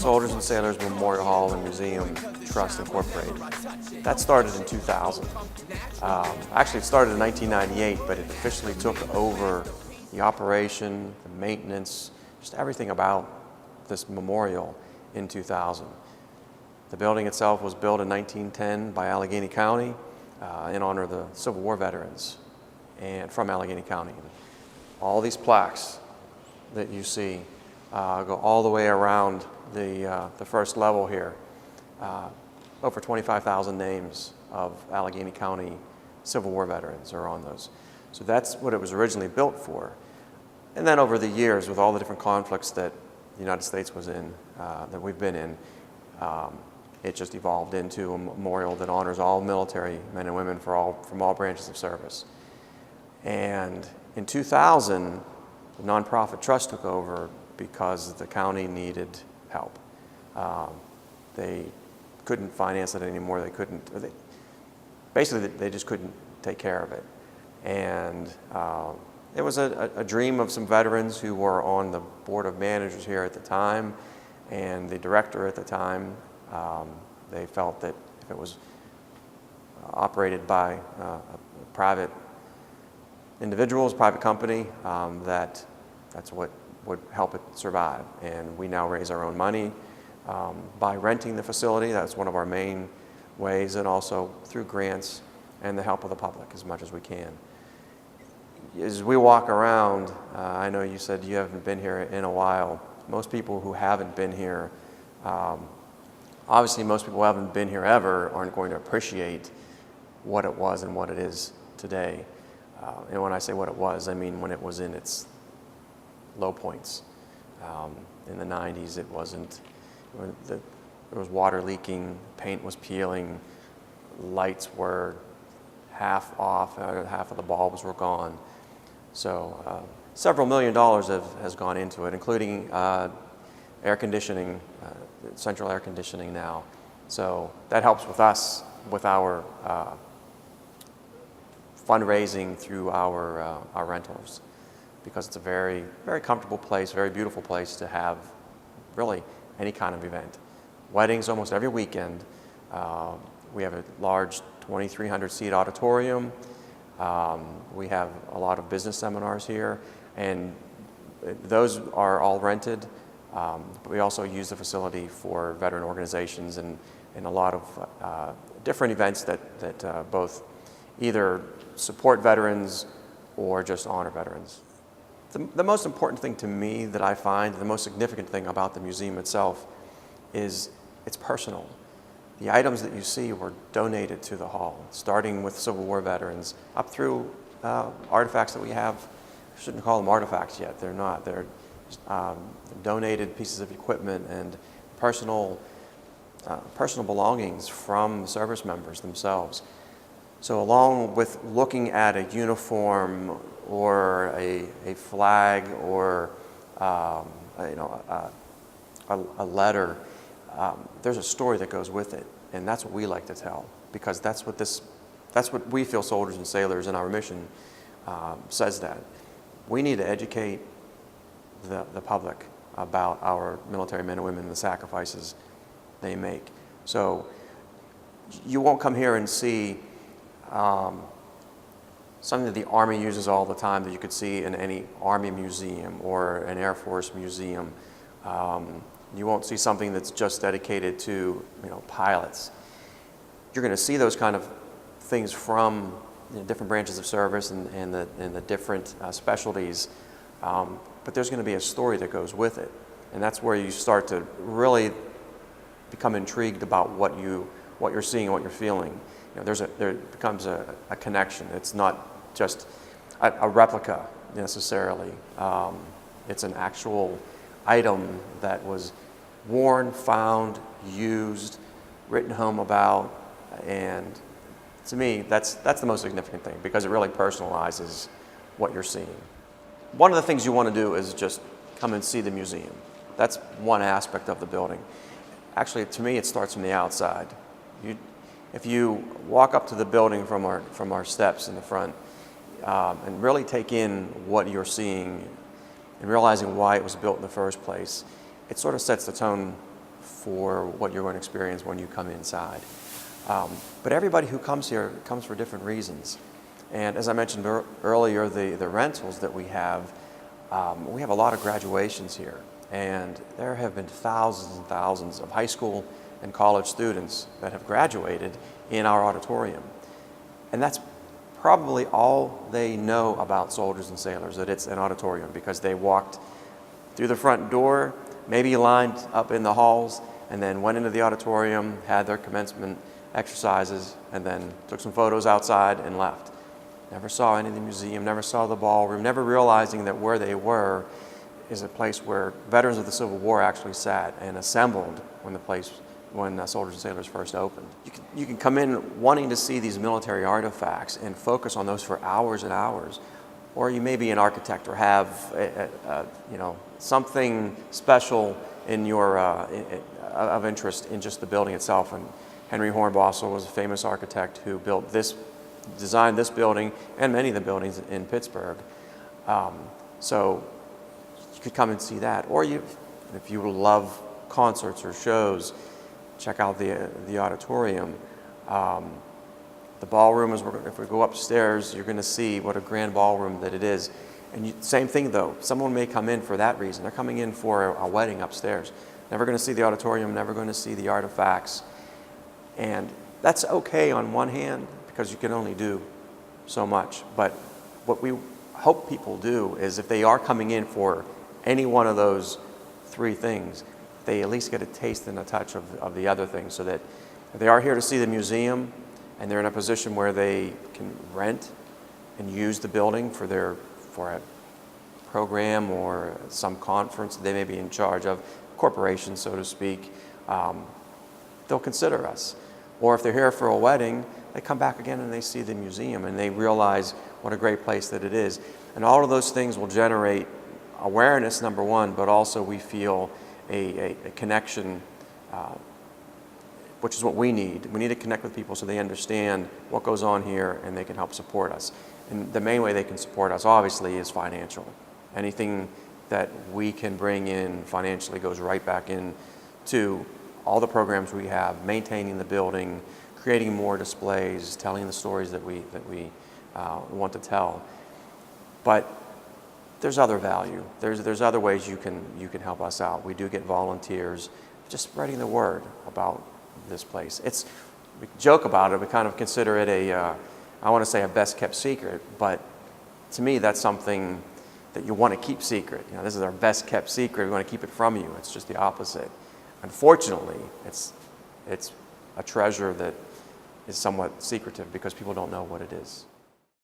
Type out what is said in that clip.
Soldiers and Sailors Memorial Hall and Museum Trust Incorporated. That started in 2000. Actually, it started in 1998, but it officially took over the operation, the maintenance, just everything about this memorial in 2000. The building itself was built in 1910 by Allegheny County in honor of the Civil War veterans and from Allegheny County. All these plaques that you see go all the way around the first level here. Over 25,000 names of Allegheny County Civil War veterans are on those. So that's what it was originally built for. And then over the years, with all the different conflicts that the United States was in, that we've been in, it just evolved into a memorial that honors all military men and women from all branches of service. And in 2000, the nonprofit trust took over because the county needed help. They couldn't finance it anymore. Basically, they just couldn't take care of it. And it was a dream of some veterans who were on the board of managers here at the time and the director at the time. They felt that if it was operated by private individuals, private company, that's what would help it survive. And we now raise our own money by renting the facility. That's one of our main ways, and also through grants and the help of the public as much as we can. As we walk around, I know you said you haven't been here in a while. Most people who haven't been here, obviously most people who haven't been here ever aren't going to appreciate what it was and what it is today. And when I say what it was, I mean when it was in its low points. In the 90s, it wasn't, there was water leaking, paint was peeling, lights were half off, half of the bulbs were gone. So several $1 million has gone into it, including air conditioning, central air conditioning now. So that helps with us, with our fundraising through our rentals, because it's a very, very comfortable place, very beautiful place to have really any kind of event. Weddings almost every weekend. We have a large 2,300 seat auditorium. We have a lot of business seminars here, and those are all rented. But we also use the facility for veteran organizations and a lot of different events that both either support veterans or just honor veterans. The most important thing to me that I find, the most significant thing about the museum itself, is it's personal. The items that you see were donated to the hall, starting with Civil War veterans up through artifacts that we have. I shouldn't call them artifacts yet. They're not. They're donated pieces of equipment and personal belongings from service members themselves. So along with looking at a uniform or a flag or a letter, there's a story that goes with it, and that's what we like to tell, because that's what we feel Soldiers and Sailors in our mission says that. We need to educate the public about our military men and women and the sacrifices they make. So you won't come here and see something that the Army uses all the time that you could see in any Army museum or an Air Force museum. You won't see something that's just dedicated to pilots. You're going to see those kind of things from different branches of service and the different specialties, but there's going to be a story that goes with it, and that's where you start to really become intrigued about what you're seeing and what you're feeling. There becomes a connection. It's not just a replica necessarily. It's an actual item that was worn, found, used, written home about, and to me, that's the most significant thing, because it really personalizes what you're seeing. One of the things you want to do is just come and see the museum. That's one aspect of the building. Actually, to me, it starts from the outside. If you walk up to the building from our steps in the front and really take in what you're seeing and realizing why it was built in the first place, it sort of sets the tone for what you're going to experience when you come inside. But everybody who comes here comes for different reasons. And as I mentioned earlier, the rentals that we have a lot of graduations here. And there have been thousands and thousands of high school and college students that have graduated in our auditorium. And that's probably all they know about Soldiers and Sailors, that it's an auditorium, because they walked through the front door, maybe lined up in the halls, and then went into the auditorium, had their commencement exercises, and then took some photos outside and left. Never saw any of the museum, never saw the ballroom, never realizing that where they were is a place where veterans of the Civil War actually sat and assembled when Soldiers and Sailors first opened. You can come in wanting to see these military artifacts and focus on those for hours and hours, or you may be an architect or have something special in your of interest in just the building itself. And Henry Hornbostel was a famous architect who designed this building and many of the buildings in Pittsburgh. So you could come and see that, or if you love concerts or shows, check out the auditorium. The ballroom if we go upstairs, you're going to see what a grand ballroom that it is. And same thing though, someone may come in for that reason. They're coming in for a wedding upstairs. Never going to see the auditorium, never going to see the artifacts. And that's okay on one hand, because you can only do so much. But what we hope people do is, if they are coming in for any one of those three things, they at least get a taste and a touch of the other things, so that if they are here to see the museum and they're in a position where they can rent and use the building for a program or some conference they may be in charge of, corporation so to speak, they'll consider us. Or if they're here for a wedding, they come back again and they see the museum and they realize what a great place that it is. And all of those things will generate awareness, number one, but also we feel a connection, which is what we need. We need to connect with people so they understand what goes on here and they can help support us. And the main way they can support us, obviously, is financial. Anything that we can bring in financially goes right back into all the programs we have, maintaining the building, creating more displays, telling the stories that we want to tell. But there's other value. There's other ways you can help us out. We do get volunteers just spreading the word about this place. We joke about it. We kind of consider it I want to say a best kept secret, but to me that's something that you want to keep secret. This is our best kept secret. We want to keep it from you. It's just the opposite. Unfortunately, it's a treasure that is somewhat secretive because people don't know what it is.